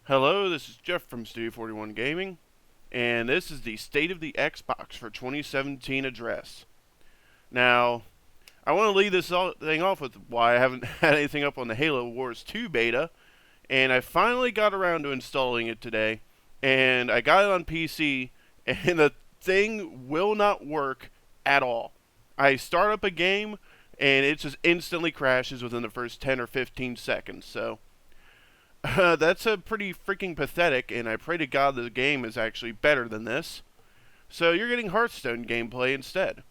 Hello, this is Jeff from Studio 41 Gaming, and this is the State of the Xbox for 2017 address. Now, I want to lead this thing off with why I haven't had anything up on the Halo Wars 2 beta, and I finally got around to installing it today, and I got it on PC, and the thing will not work at all. I start up a game, and it just instantly crashes within the first 10 or 15 seconds, so that's a pretty freaking pathetic, and I pray to God the game is actually better than this. So you're getting Hearthstone gameplay instead.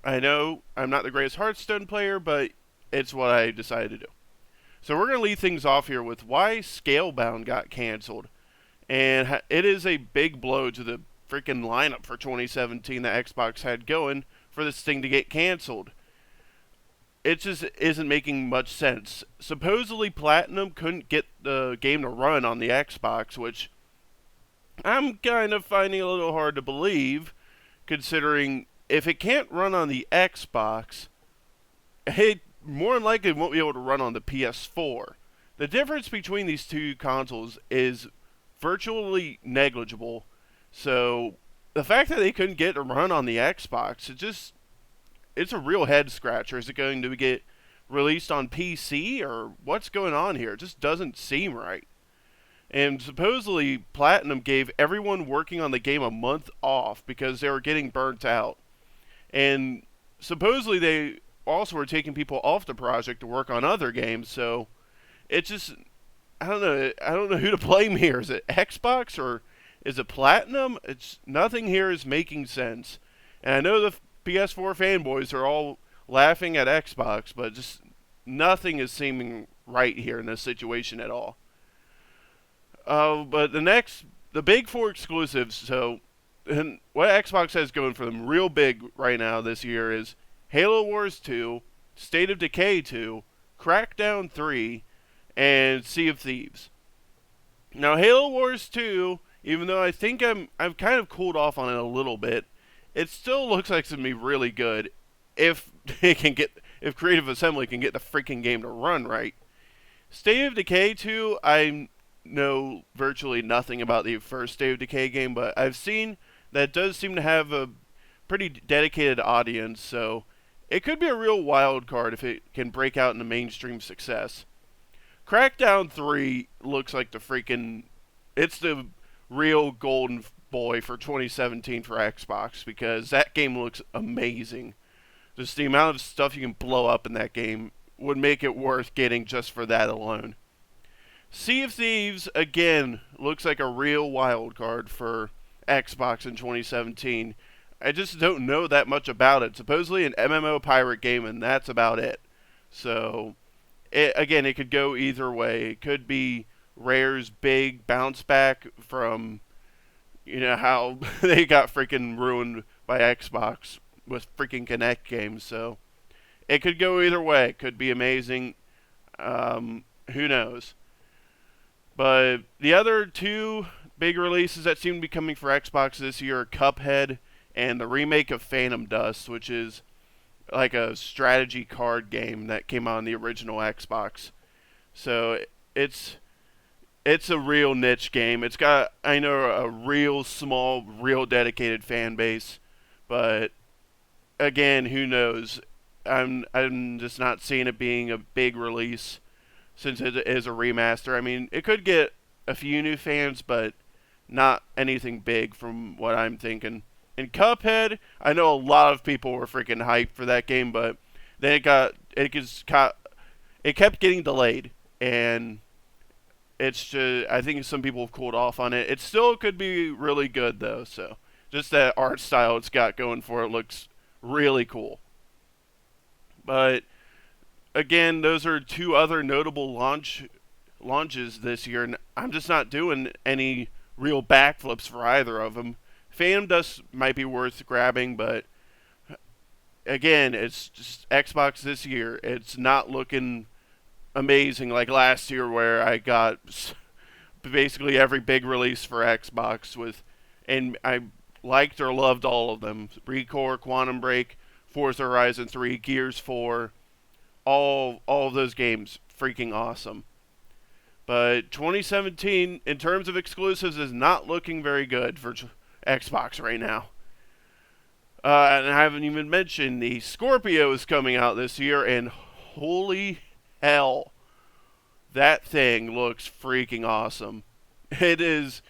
I know I'm not the greatest Hearthstone player, but it's what I decided to do. So we're going to lead things off here with why Scalebound got canceled. And it is a big blow to the freaking lineup for 2017 that Xbox had going for this thing to get canceled. It just isn't making much sense. Supposedly Platinum couldn't get the game to run on the Xbox, which I'm kind of finding a little hard to believe, considering if it can't run on the Xbox, it more than likely won't be able to run on the PS4. The difference between these two consoles is virtually negligible, so the fact that they couldn't get it to run on the Xbox, it's a real head scratcher. Is it going to get released on PC, or what's going on here? It just doesn't seem right. And supposedly Platinum gave everyone working on the game a month off because they were getting burnt out. And supposedly they also were taking people off the project to work on other games, so it just, I don't know. I don't know who to blame here. Is it Xbox or is it Platinum? It's nothing here is making sense. And I know the PS4 fanboys are all laughing at Xbox, but just nothing is seeming right here in this situation at all. But the big four exclusives, so and what Xbox has going for them real big right now this year is Halo Wars 2, State of Decay 2, Crackdown 3, and Sea of Thieves. Now Halo Wars 2, even though I think I've kind of cooled off on it a little bit, it still looks like it's going to be really good if if Creative Assembly can get the freaking game to run right. State of Decay 2, I know virtually nothing about the first State of Decay game, but I've seen that it does seem to have a pretty dedicated audience, so it could be a real wild card if it can break out into mainstream success. Crackdown 3 looks like it's the real golden boy for 2017 for Xbox, because that game looks amazing. Just the amount of stuff you can blow up in that game would make it worth getting just for that alone. Sea of Thieves, again, looks like a real wild card for Xbox in 2017. I just don't know that much about it. Supposedly an MMO pirate game, and that's about it. So, it could go either way. It could be Rare's big bounce back from how they got freaking ruined by Xbox with freaking Kinect games. So it could go either way. It could be amazing. Who knows? But the other two big releases that seem to be coming for Xbox this year are Cuphead and the remake of Phantom Dust, which is like a strategy card game that came out on the original Xbox. So it's a real niche game. It's got, I know, a real small, real dedicated fan base, but again, who knows? I'm just not seeing it being a big release since it is a remaster. I mean, it could get a few new fans, but not anything big from what I'm thinking. And Cuphead, I know a lot of people were freaking hyped for that game, but then it kept getting delayed, and it's just, I think some people have cooled off on it. It still could be really good though, so just that art style it's got going for it looks really cool. But again, those are two other notable launches this year, and I'm just not doing any real backflips for either of them. Phantom Dust might be worth grabbing, but again, it's just Xbox this year. It's not looking amazing like last year, where I got basically every big release for Xbox and I liked or loved all of them. Recore, Quantum Break, Forza Horizon 3, Gears 4, all of those games freaking awesome. But 2017, in terms of exclusives, is not looking very good for Xbox right now. And I haven't even mentioned the Scorpio is coming out this year, and holy hell, that thing looks freaking awesome. It is.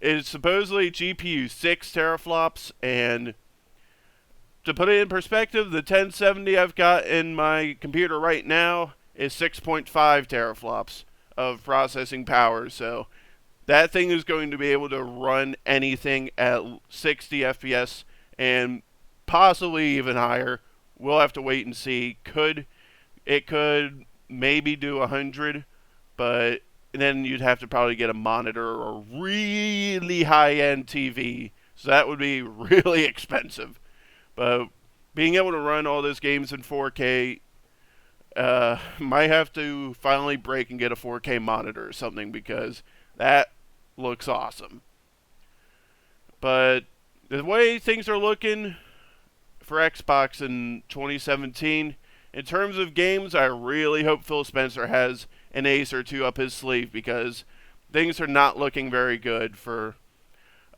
It is supposedly GPU 6 teraflops, and to put it in perspective, the 1070 I've got in my computer right now is 6.5 teraflops of processing power. So that thing is going to be able to run anything at 60 FPS and possibly even higher. We'll have to wait and see. It could maybe do 100, but then you'd have to probably get a monitor or a really high-end TV. So that would be really expensive. But being able to run all those games in 4K, might have to finally break and get a 4K monitor or something, because that looks awesome. But the way things are looking for Xbox in 2017, in terms of games, I really hope Phil Spencer has an ace or two up his sleeve, because things are not looking very good for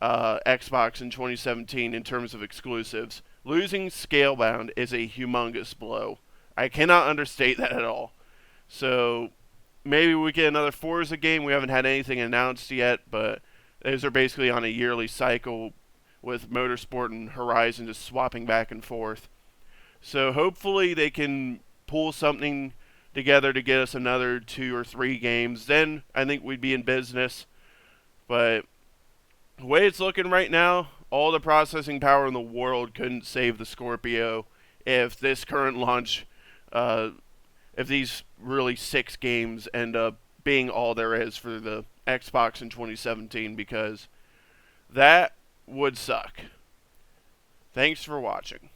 Xbox in 2017 in terms of exclusives. Losing Scalebound is a humongous blow. I cannot understate that at all. So maybe we get another Forza game. We haven't had anything announced yet, but those are basically on a yearly cycle, with Motorsport and Horizon just swapping back and forth. So hopefully they can pull something together to get us another 2 or 3 games. Then I think we'd be in business. But the way it's looking right now, all the processing power in the world couldn't save the Scorpio if this current launch, if these really 6 games end up being all there is for the Xbox in 2017, because that would suck. Thanks for watching.